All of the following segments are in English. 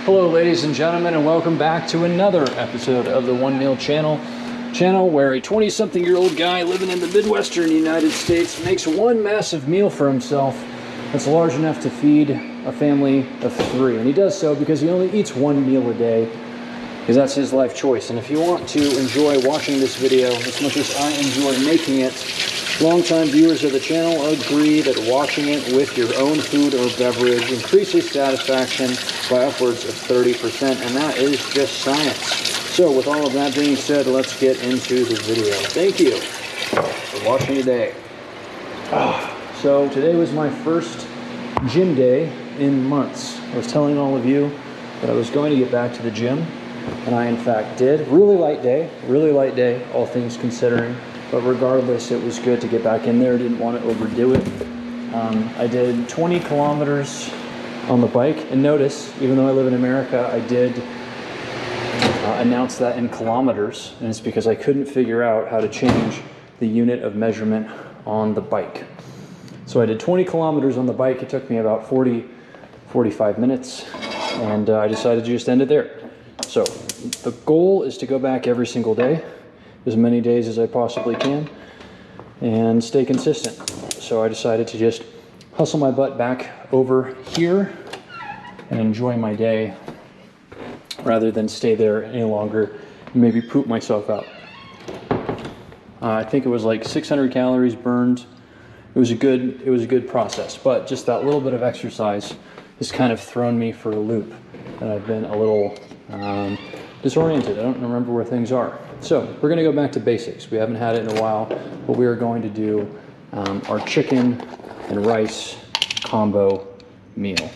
Hello ladies and gentlemen, and welcome back to another episode of the One Meal Channel where a 20-something-year-old guy living in the Midwestern United States makes one massive meal for himself that's large enough to feed a family of 3. And he does so because he only eats one meal a day, because that's his life choice. And if you want to enjoy watching this video as much as I enjoy making it, longtime viewers of the channel agree that watching it with your own food or beverage increases satisfaction by upwards of 30%, and that is just science. So with all of that being said, let's get into the video. Thank you for watching today. So today was my first gym day in months. I was telling all of you that I was going to get back to the gym, and I in fact did. Really light day, all things considering. But regardless, it was good to get back in there. Didn't want to overdo it. I did 20 kilometers on the bike. And notice, even though I live in America, I did announce that in kilometers. And it's because I couldn't figure out how to change the unit of measurement on the bike. So I did 20 kilometers on the bike. It took me about 45 minutes. And I decided to just end it there. So the goal is to go back every single day, as many days as I possibly can, and stay consistent. So I decided to just hustle my butt back over here and enjoy my day rather than stay there any longer and maybe poop myself out. I think it was like 600 calories burned. It was a good process, but just that little bit of exercise has kind of thrown me for a loop, and I've been a little disoriented. I don't remember where things are. So we're going to go back to basics. We haven't had it in a while, but we are going to do our chicken and rice combo meal.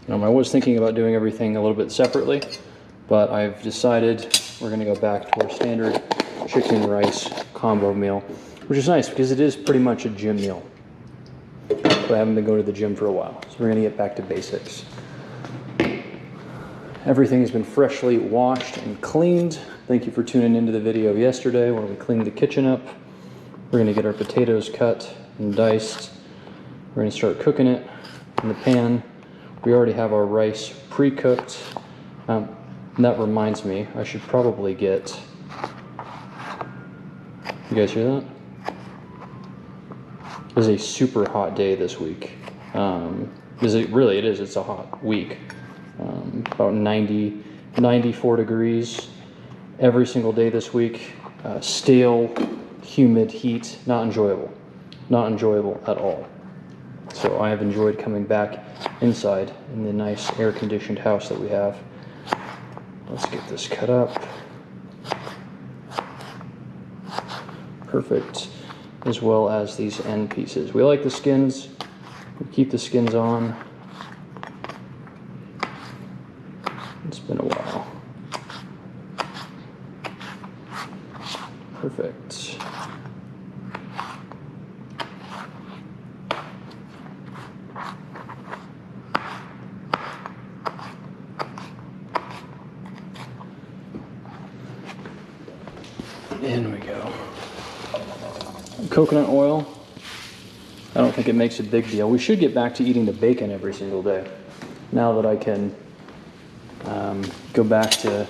I was thinking about doing everything a little bit separately, but I've decided we're going to go back to our standard chicken rice combo meal, which is nice because it is pretty much a gym meal. But I haven't been going to the gym for a while, so we're going to get back to basics. Everything has been freshly washed and cleaned. Thank you for tuning into the video yesterday where we cleaned the kitchen up. We're going to get our potatoes cut and diced. We're going to start cooking it in the pan. We already have our rice pre-cooked. And that reminds me, I should probably get... You guys hear that? It is a super hot day this week. It is. It's a hot week. About 94 degrees every single day this week. Stale, humid heat, not enjoyable at all. So I have enjoyed coming back inside in the nice air-conditioned house that we have. Let's get this cut up. Perfect. As well as these end pieces. We like the skins. We keep the skins on. It's been a while. Perfect. In we go. Coconut oil. I don't think it makes a big deal. We should get back to eating the bacon every single day. Now that I can go back to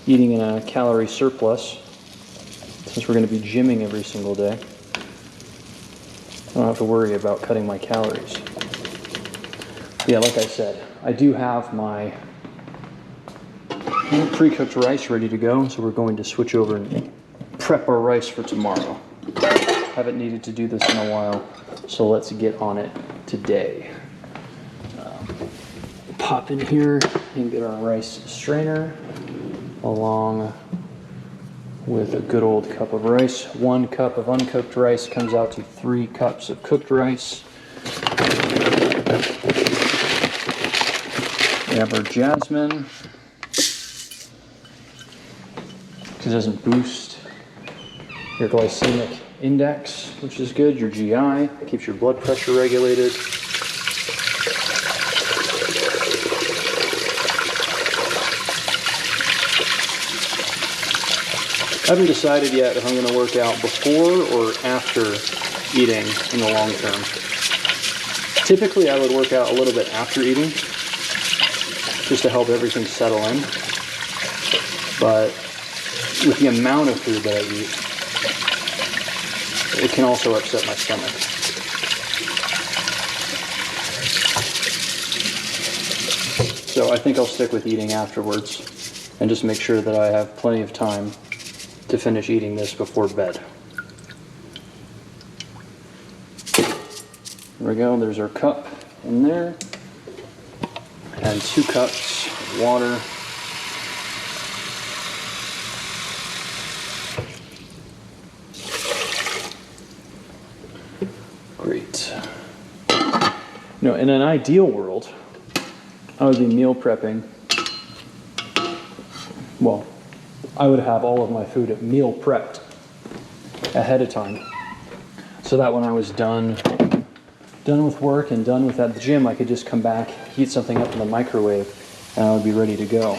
eating in a calorie surplus, since we're going to be gymming every single day. I don't have to worry about cutting my calories. Yeah, like I said, I do have my pre-cooked rice ready to go, so we're going to switch over and prep our rice for tomorrow. Haven't needed to do this in a while, so let's get on it today. Pop in here and get our rice strainer along with a good old cup of rice. 1 cup of uncooked rice comes out to 3 cups of cooked rice. We have our Jasmine, because it doesn't boost your glycemic index, which is good. Your GI, keeps your blood pressure regulated. I haven't decided yet if I'm going to work out before or after eating in the long term. Typically, I would work out a little bit after eating, just to help everything settle in. But with the amount of food that I eat, it can also upset my stomach. So I think I'll stick with eating afterwards and just make sure that I have plenty of time to finish eating this before bed. There we go, there's our cup in there. And 2 cups of water. Great. You know, in an ideal world, I would be meal prepping. Well, I would have all of my food meal prepped ahead of time, so that when I was done with work and done with at the gym, I could just come back, heat something up in the microwave, and I would be ready to go.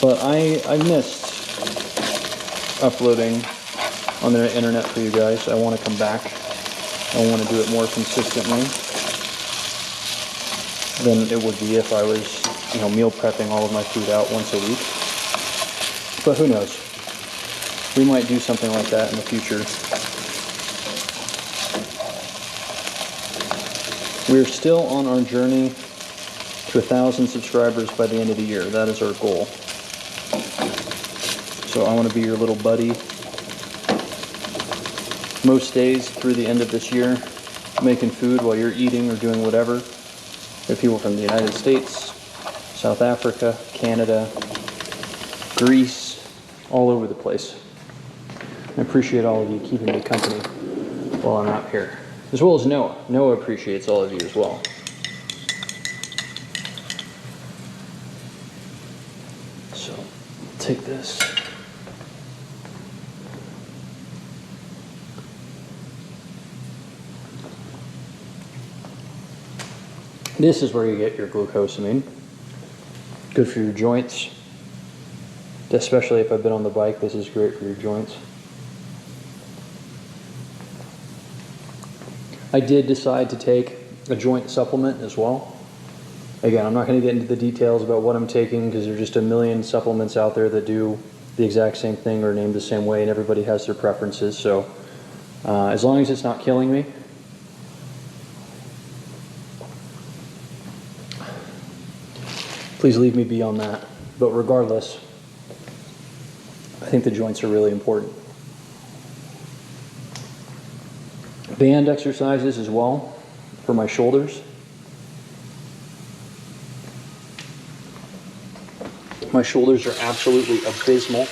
But I missed uploading on the internet for you guys. I want to come back. I want to do it more consistently than it would be if I was, you know, meal prepping all of my food out once a week. But who knows? We might do something like that in the future. We're still on our journey to 1,000 subscribers by the end of the year. That is our goal. So I want to be your little buddy most days through the end of this year, making food while you're eating or doing whatever. There are people from the United States, South Africa, Canada, Greece, all over the place. I appreciate all of you keeping me company while I'm out here. As well as Noah. Noah appreciates all of you as well. So, take this. This is where you get your glucosamine. Good for your joints. Especially if I've been on the bike, this is great for your joints. I did decide to take a joint supplement as well. Again, I'm not going to get into the details about what I'm taking because there's just a million supplements out there that do the exact same thing or named the same way, and everybody has their preferences. So as long as it's not killing me, please leave me be on that. But regardless, I think the joints are really important. Band exercises as well for my shoulders. My shoulders are absolutely abysmal.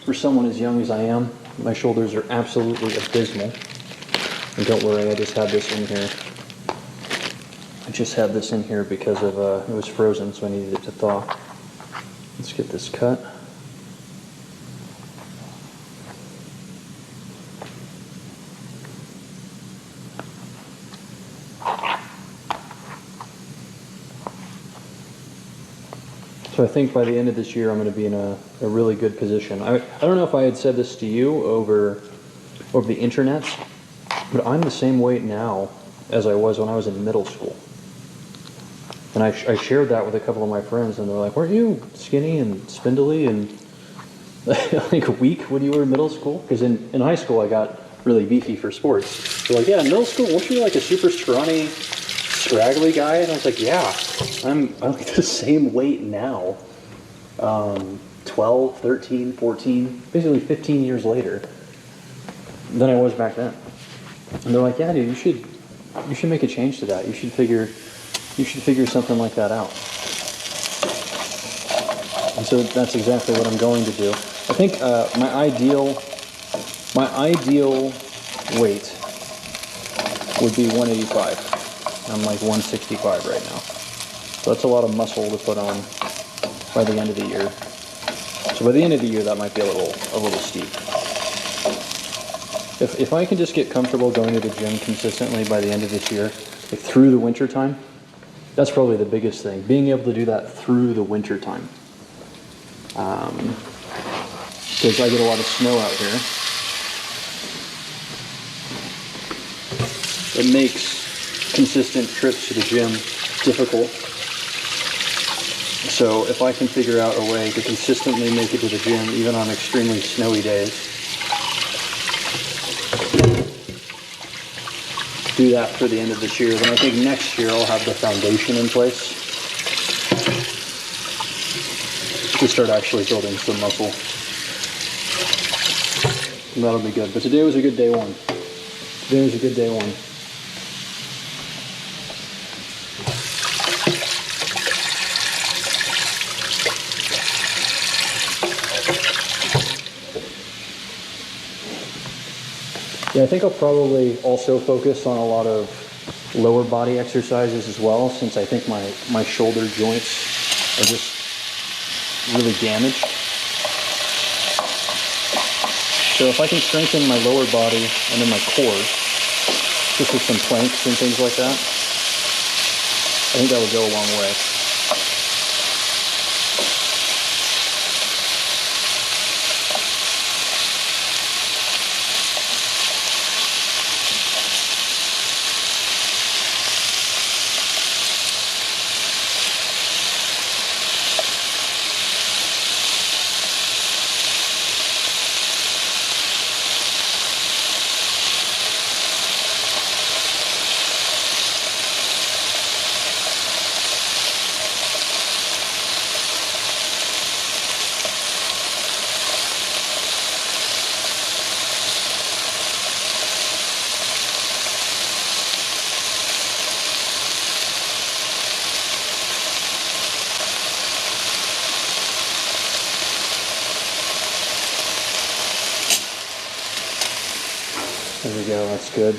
For someone as young as I am, my shoulders are absolutely abysmal. And don't worry, I just had this in here. I just had this in here because of it was frozen, so I needed it to thaw. Let's get this cut. So I think by the end of this year, I'm going to be in a really good position. I don't know if I had said this to you over the internet, but I'm the same weight now as I was when I was in middle school. And I shared that with a couple of my friends, and they're like, weren't you skinny and spindly and like weak when you were in middle school? Because in high school, I got really beefy for sports. They're like, yeah, in middle school, weren't you like a super scrawny, scraggly guy? And I was like, yeah, I'm like the same weight now. 12, 13, 14, basically 15 years later than I was back then. And they're like, yeah, dude, you should make a change to that. You should figure something like that out. And so that's exactly what I'm going to do. I think my ideal weight would be 185. I'm like 165 right now. So that's a lot of muscle to put on by the end of the year. So by the end of the year, that might be a little steep. If I can just get comfortable going to the gym consistently by the end of this year, like through the winter time, that's probably the biggest thing. Being able to do that through the winter time. Because I get a lot of snow out here. It makes consistent trips to the gym difficult. So if I can figure out a way to consistently make it to the gym, even on extremely snowy days, do that for the end of this year, then I think next year I'll have the foundation in place to start actually building some muscle. And that'll be good. But today was a good day one. Today was a good day one. Yeah, I think I'll probably also focus on a lot of lower body exercises as well, since I think my shoulder joints are just really damaged. So if I can strengthen my lower body and then my core, just with some planks and things like that, I think that would go a long way. There we go, that's good.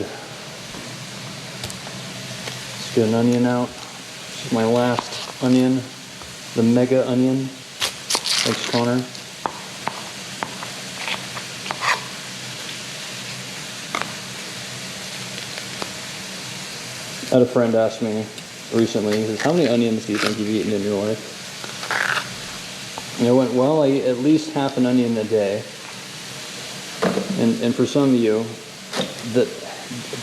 Let's get an onion out. This is my last onion, the mega onion. Thanks, Connor. I had a friend ask me recently, he says, how many onions do you think you've eaten in your life? And I went, well, I eat at least half an onion a day. And for some of you,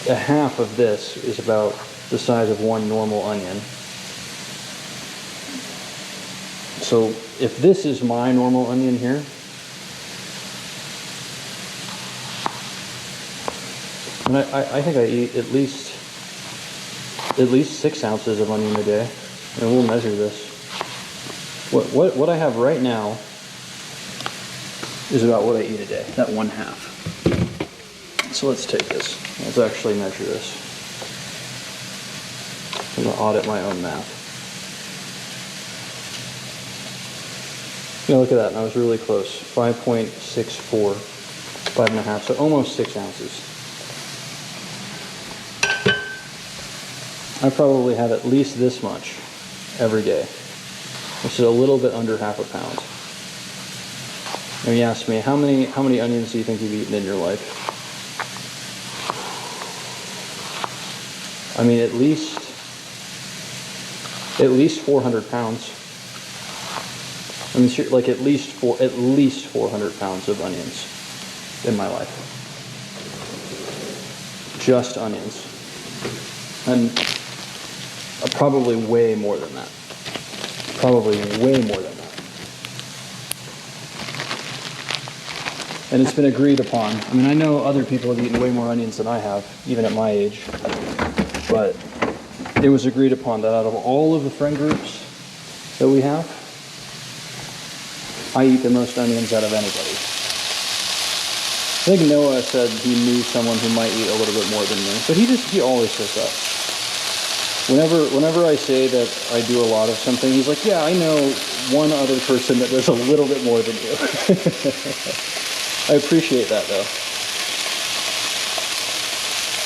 a half of this is about the size of one normal onion. So if this is my normal onion here, and I think I eat at least 6 ounces of onion a day, and we'll measure this. What I have right now is about what I eat a day, that 1/2. So let's take this. Let's actually measure this. I'm going to audit my own math. Yeah, look at that. I was really close. 5.64, 5.5, so almost 6 ounces. I probably have at least this much every day, which is a little bit under half a pound. And you ask me, how many onions do you think you've eaten in your life? I mean, at least 400 pounds. I mean, like at least 400 pounds of onions in my life. Just onions. And probably way more than that. Probably way more than that. And it's been agreed upon. I mean, I know other people have eaten way more onions than I have, even at my age. But it was agreed upon that out of all of the friend groups that we have, I eat the most onions out of anybody. I think Noah said he knew someone who might eat a little bit more than me, but he always says that. Whenever I say that I do a lot of something, he's like, yeah, I know one other person that does a little bit more than you. I appreciate that, though.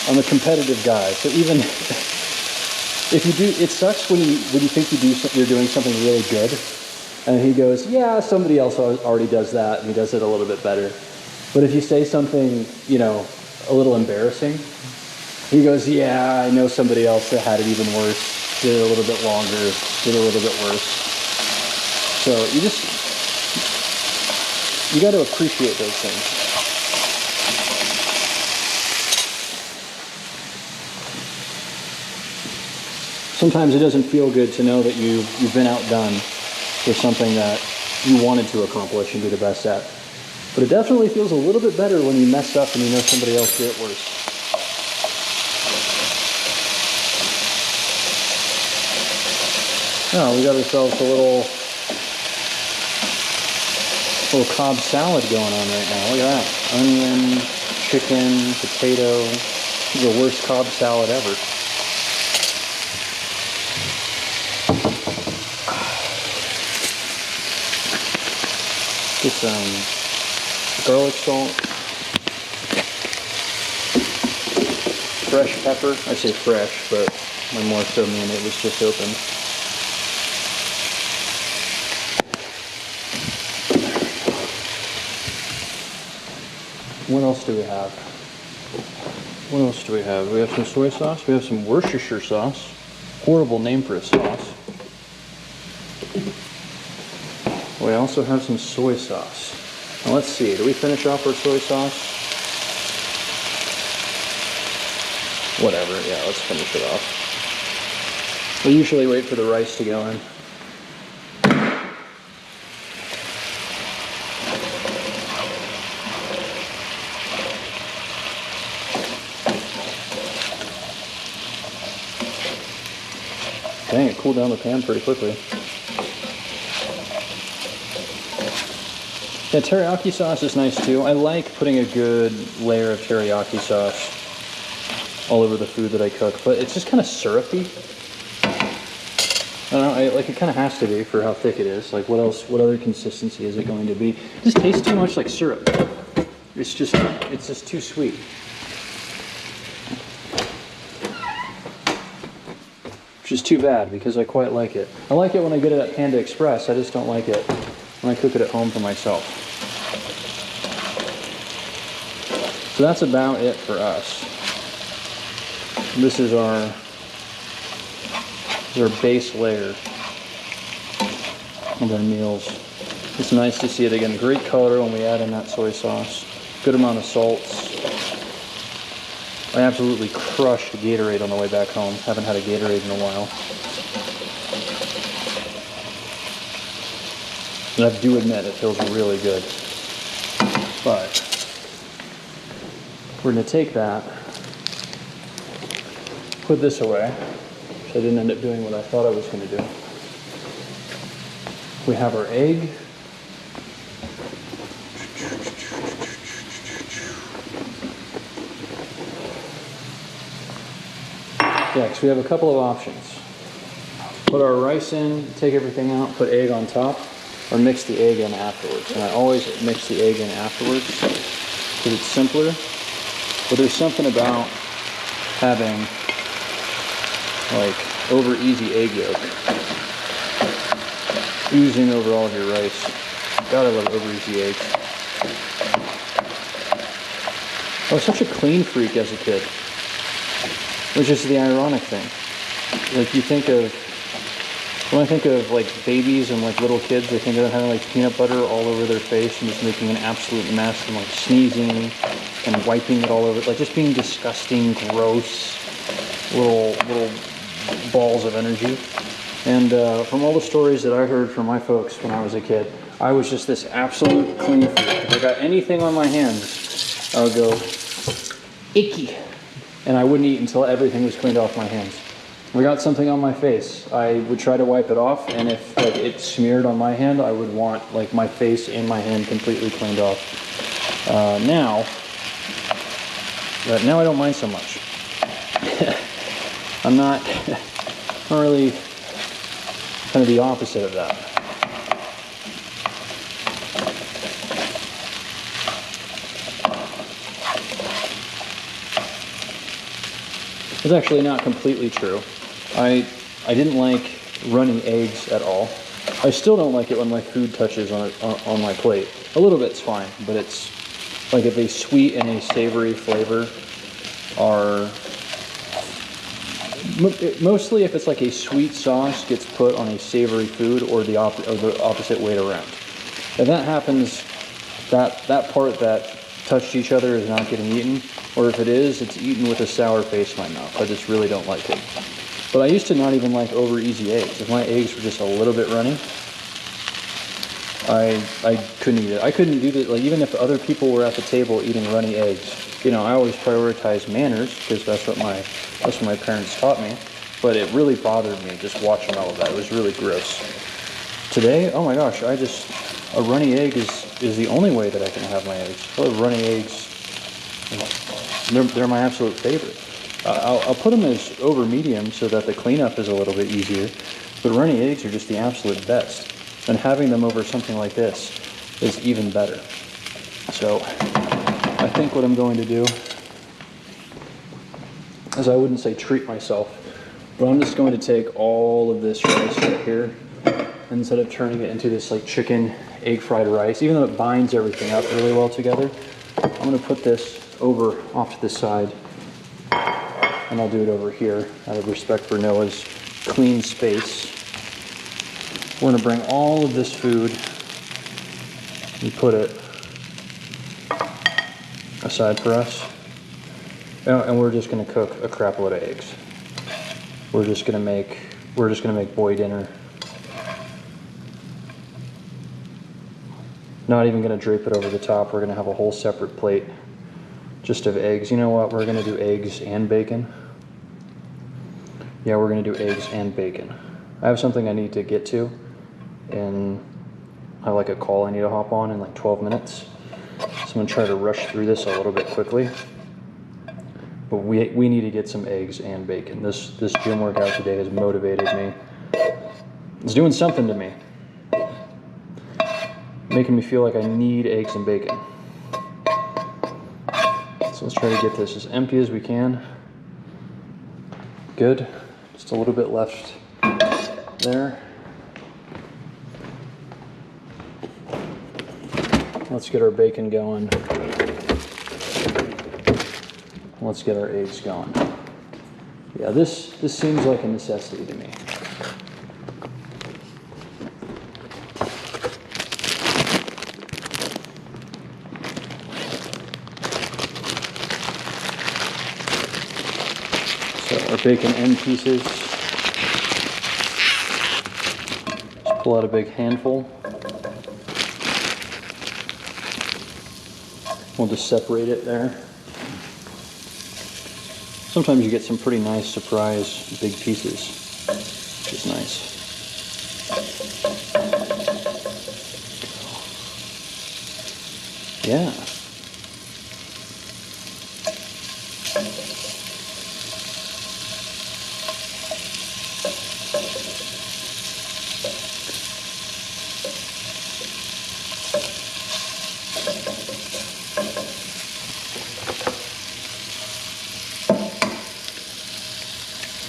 I'm a competitive guy, so even if you do, it sucks when you think you're doing something really good, and he goes, yeah, somebody else already does that, and he does it a little bit better. But if you say something, a little embarrassing, he goes, yeah, I know somebody else that had it even worse, did it a little bit longer, did it a little bit worse. So you got to appreciate those things. Sometimes it doesn't feel good to know that you've been outdone for something that you wanted to accomplish and be the best at. But it definitely feels a little bit better when you mess up and you know somebody else did it worse. Oh, we got ourselves a little Cobb salad going on right now. Look at that. Onion, chicken, potato. This is the worst Cobb salad ever. Get some garlic salt, fresh pepper. I say fresh, but my more so mean it was just opened. What else do we have? What else do we have? We have some soy sauce. We have some Worcestershire sauce. Horrible name for a sauce. We also have some soy sauce. Now let's see, do we finish off our soy sauce? Whatever, yeah, let's finish it off. We usually wait for the rice to go in. Dang, it cooled down the pan pretty quickly. Yeah, teriyaki sauce is nice too. I like putting a good layer of teriyaki sauce all over the food that I cook, but it's just kind of syrupy. I don't know, like it kind of has to be for how thick it is. Like what other consistency is it going to be? It just tastes too much like syrup. It's just too sweet. Which is too bad because I quite like it. I like it when I get it at Panda Express. I just don't like it when I cook it at home for myself. So that's about it for us. This is our base layer of our meals. It's nice to see it again. Great color when we add in that soy sauce. Good amount of salts. I absolutely crushed Gatorade on the way back home. Haven't had a Gatorade in a while. And I do admit it feels really good. But we're going to take that, put this away, which I didn't end up doing what I thought I was going to do. We have our egg. Yeah, because we have a couple of options. Put our rice in, take everything out, put egg on top, or mix the egg in afterwards. And I always mix the egg in afterwards because it's simpler. But there's something about having like over easy egg yolk oozing over all of your rice. God, I love over easy eggs. I was such a clean freak as a kid, which is the ironic thing. Like when I think of like babies and like little kids, I think of them having like peanut butter all over their face and just making an absolute mess and like sneezing and wiping it all over, like just being disgusting, gross, little balls of energy. And from all the stories that I heard from my folks when I was a kid, I was just this absolute clean freak. If I got anything on my hands, I would go icky, and I wouldn't eat until everything was cleaned off my hands. If I got something on my face, I would try to wipe it off, and if like it smeared on my hand, I would want like my face and my hand completely cleaned off. Now I don't mind so much. I'm not really kind of the opposite of that. It's actually not completely true. I didn't like runny eggs at all. I still don't like it when my food touches on my plate. A little bit's fine, but it's like if a sweet and a savory flavor are mostly if it's like a sweet sauce gets put on a savory food, or the opposite way around. If that happens, that part that touched each other is not getting eaten, or if it is, it's eaten with a sour taste in my mouth. I just really don't like it. But I used to not even like over easy eggs. If my eggs were just a little bit runny, I couldn't eat it. I couldn't do that. Like, even if other people were at the table eating runny eggs, you know, I always prioritize manners because that's what my parents taught me. But it really bothered me just watching all of that. It was really gross. Today, oh my gosh, a runny egg is the only way that I can have my eggs. I love runny eggs. They're my absolute favorite. I'll put them as over medium so that the cleanup is a little bit easier. But runny eggs are just the absolute best. And having them over something like this is even better. So I think what I'm going to do is, I wouldn't say treat myself, but I'm just going to take all of this rice right here, instead of turning it into this like chicken egg fried rice, even though it binds everything up really well together. I'm going to put this over off to the side, and I'll do it over here out of respect for Noah's clean space. We're going to bring all of this food and put it aside for us, and we're just going to cook a crap load of eggs. We're just going to make boy dinner. Not even going to drape it over the top. We're going to have a whole separate plate just of eggs. You know what? We're going to do eggs and bacon. Yeah, we're going to do eggs and bacon. I have something I need to get to, and I have like a call I need to hop on in like 12 minutes. So I'm going to try to rush through this a little bit quickly. But we need to get some eggs and bacon. This gym workout today has motivated me. It's doing something to me. Making me feel like I need eggs and bacon. So let's try to get this as empty as we can. Good. Just a little bit left there. Let's get our bacon going. Let's get our eggs going. Yeah, this seems like a necessity to me. So our bacon end pieces. Just pull out a big handful. We'll just separate it there. Sometimes you get some pretty nice surprise big pieces, which is nice. Yeah.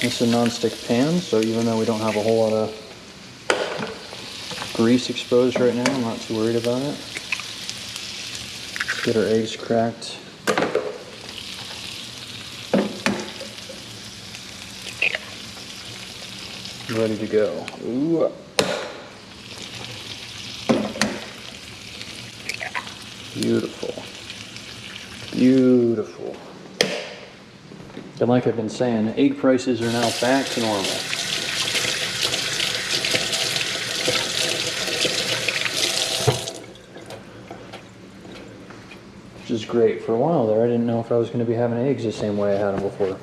This is a non-stick pan, so even though we don't have a whole lot of grease exposed right now, I'm not too worried about it. Let's get our eggs cracked. Ready to go. Ooh. Beautiful. Beautiful. And like I've been saying, egg prices are now back to normal. Which is great. For a while there, I didn't know if I was going to be having eggs the same way I had them before.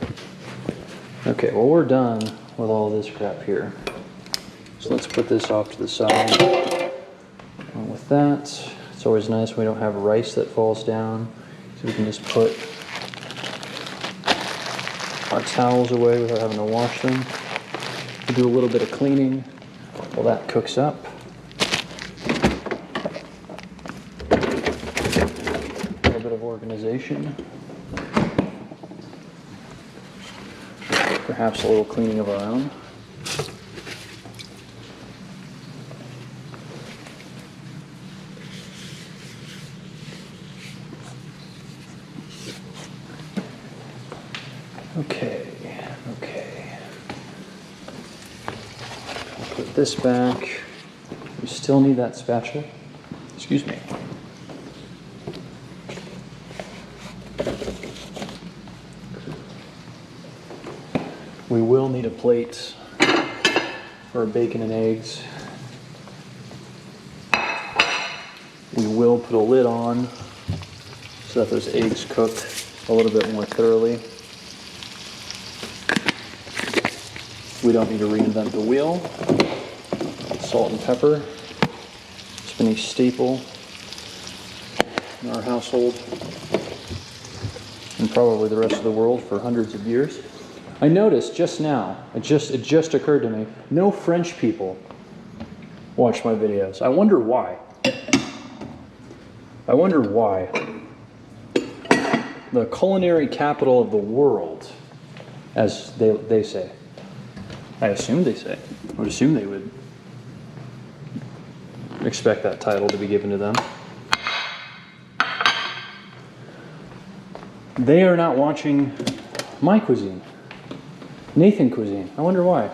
Okay, well, we're done with all this crap here. So let's put this off to the side. And with that, it's always nice when we don't have rice that falls down. So we can just put our towels away without having to wash them. We'll do a little bit of cleaning while that cooks up. A little bit of organization. Perhaps a little cleaning of our own. Okay. I'll put this back. We still need that spatula. Excuse me. We will need a plate for bacon and eggs. We will put a lid on so that those eggs cook a little bit more thoroughly. We don't need to reinvent the wheel. Salt and pepper. It's been a staple in our household and probably the rest of the world for hundreds of years. I noticed just now, it just occurred to me, no French people watch my videos. I wonder why. I wonder why. The culinary capital of the world, as they say. I assume they say. I would assume they would expect that title to be given to them. They are not watching my cuisine. Nathan cuisine. I wonder why.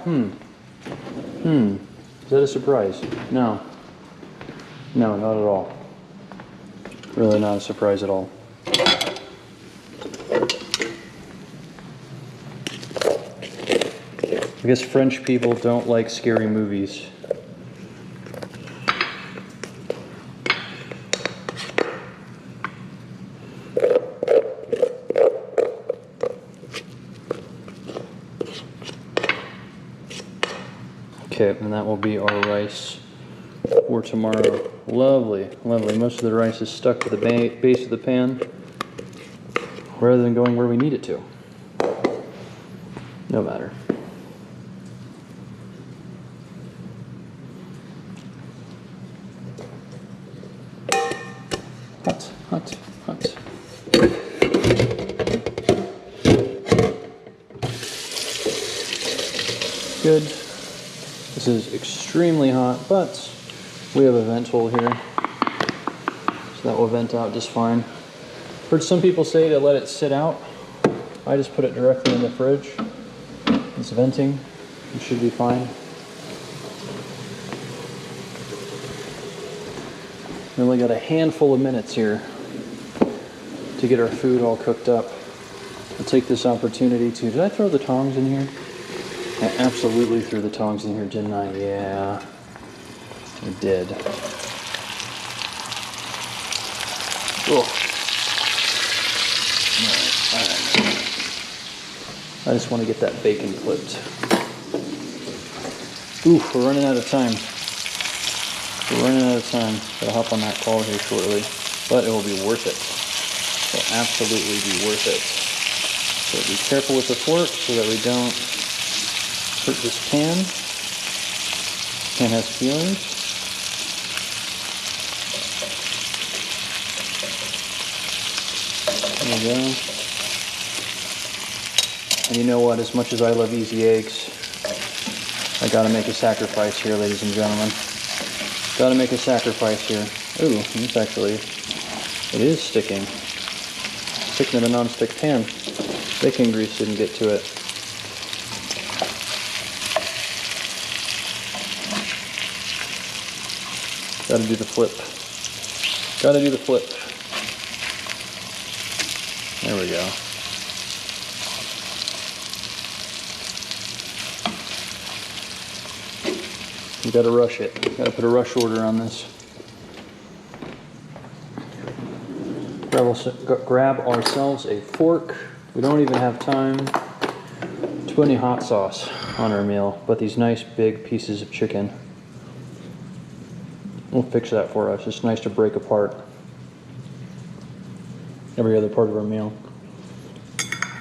Is that a surprise? No. No, not at all. Really not a surprise at all. I guess French people don't like scary movies. Okay, and that will be our rice for tomorrow. Lovely, lovely. Most of the rice is stuck to the base of the pan rather than going where we need it to. No matter. Hot, hot, hot. Good. This is extremely hot, but we have a vent hole here, so that will vent out just fine. Heard some people say to let it sit out. I just put it directly in the fridge. It's venting. It should be fine. We only got a handful of minutes here to get our food all cooked up. I'll take this opportunity to... Did I throw the tongs in here? I absolutely threw the tongs in here, didn't I? Yeah, I did. Oh. All right. I just want to get that bacon flipped. Ooh, we're running out of time. We're running out of time. Gotta hop on that call here shortly, but it will be worth it. It will absolutely be worth it. So be careful with the fork so that we don't hurt this pan. Pan has feelings. There we go. And you know what? As much as I love easy eggs, I gotta make a sacrifice here, ladies and gentlemen. Gotta make a sacrifice here. Ooh, this actually, it is sticking. Sticking in a non-stick pan. Bacon grease didn't get to it. Gotta do the flip. Gotta do the flip. There we go. You gotta rush it. Gotta put a rush order on this. Grab ourselves a fork. We don't even have time to put any hot sauce on our meal, but these nice big pieces of chicken will fix that for us. It's nice to break apart every other part of our meal.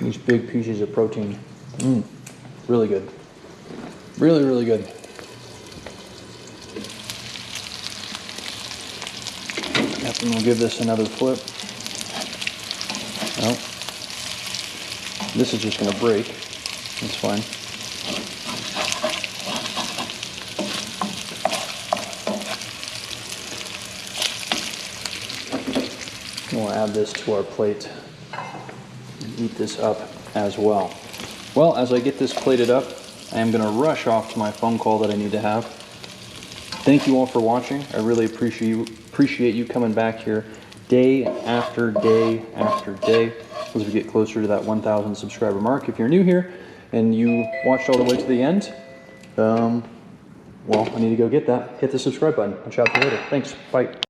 These big pieces of protein. Really good. Really, really good. Yep, and we'll give this another flip. Oh, this is just going to break. That's fine. We'll add this to our plate and eat this up as well. Well, as I get this plated up, I am going to rush off to my phone call that I need to have. Thank you all for watching. I really appreciate you coming back here day after day after day as we get closer to that 1,000 subscriber mark. If you're new here, and you watched all the way to the end, well, I need to go get that. Hit the subscribe button. I'll chat to you later. Thanks. Bye.